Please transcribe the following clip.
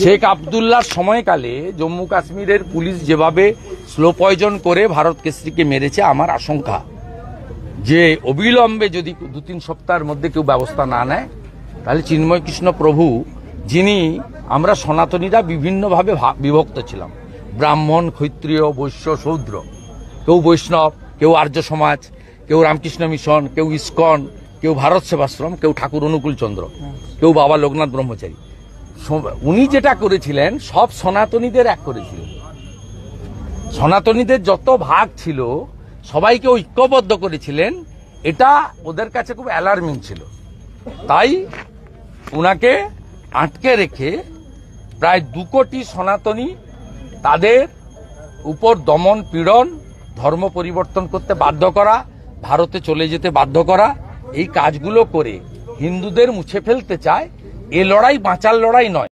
শেখ আব্দুল্লাহর সময়কালে জম্মু কাশ্মীরের পুলিশ যেভাবে স্লো পয়জন করে ভারত কেশরীকে মেরেছে, আমার আশঙ্কা যে অবিলম্বে যদি 2-3 সপ্তাহের মধ্যে কেউ ব্যবস্থা না নেয়, তাহলে চিন্ময় কৃষ্ণ প্রভু, যিনি আমরা সনাতনীরা বিভিন্নভাবে বিভক্ত ছিলাম, ব্রাহ্মণ, ক্ষত্রিয়, বৈশ্য, শূদ্র, কেউ বৈষ্ণব, কেউ আর্য সমাজ, কেউ রামকৃষ্ণ মিশন, কেউ ইস্কন, কেউ ভারত সেবাশ্রম, কেউ ঠাকুর অনুকূল চন্দ্র, কেউ বাবা লোকনাথ ব্রহ্মচারী। উনি যেটা করেছিলেন সব সনাতনীদের এক করেছিলেন। সনাতনীদের যত ভাগ ছিল সবাইকে ঐক্যবদ্ধ করেছিলেন। এটা ওদের কাছে খুব অ্যালার্মিং ছিল। তাই উনাকে আটকে রেখে প্রায় 2 কোটি সনাতনী, তাদের উপর দমন পীড়ন, ধর্ম পরিবর্তন করতে বাধ্য করা, ভারতে চলে যেতে বাধ্য করা, এই কাজগুলো করে হিন্দুদের মুছে ফেলতে চায়। এ লড়াই বাঁচার লড়াই নয়।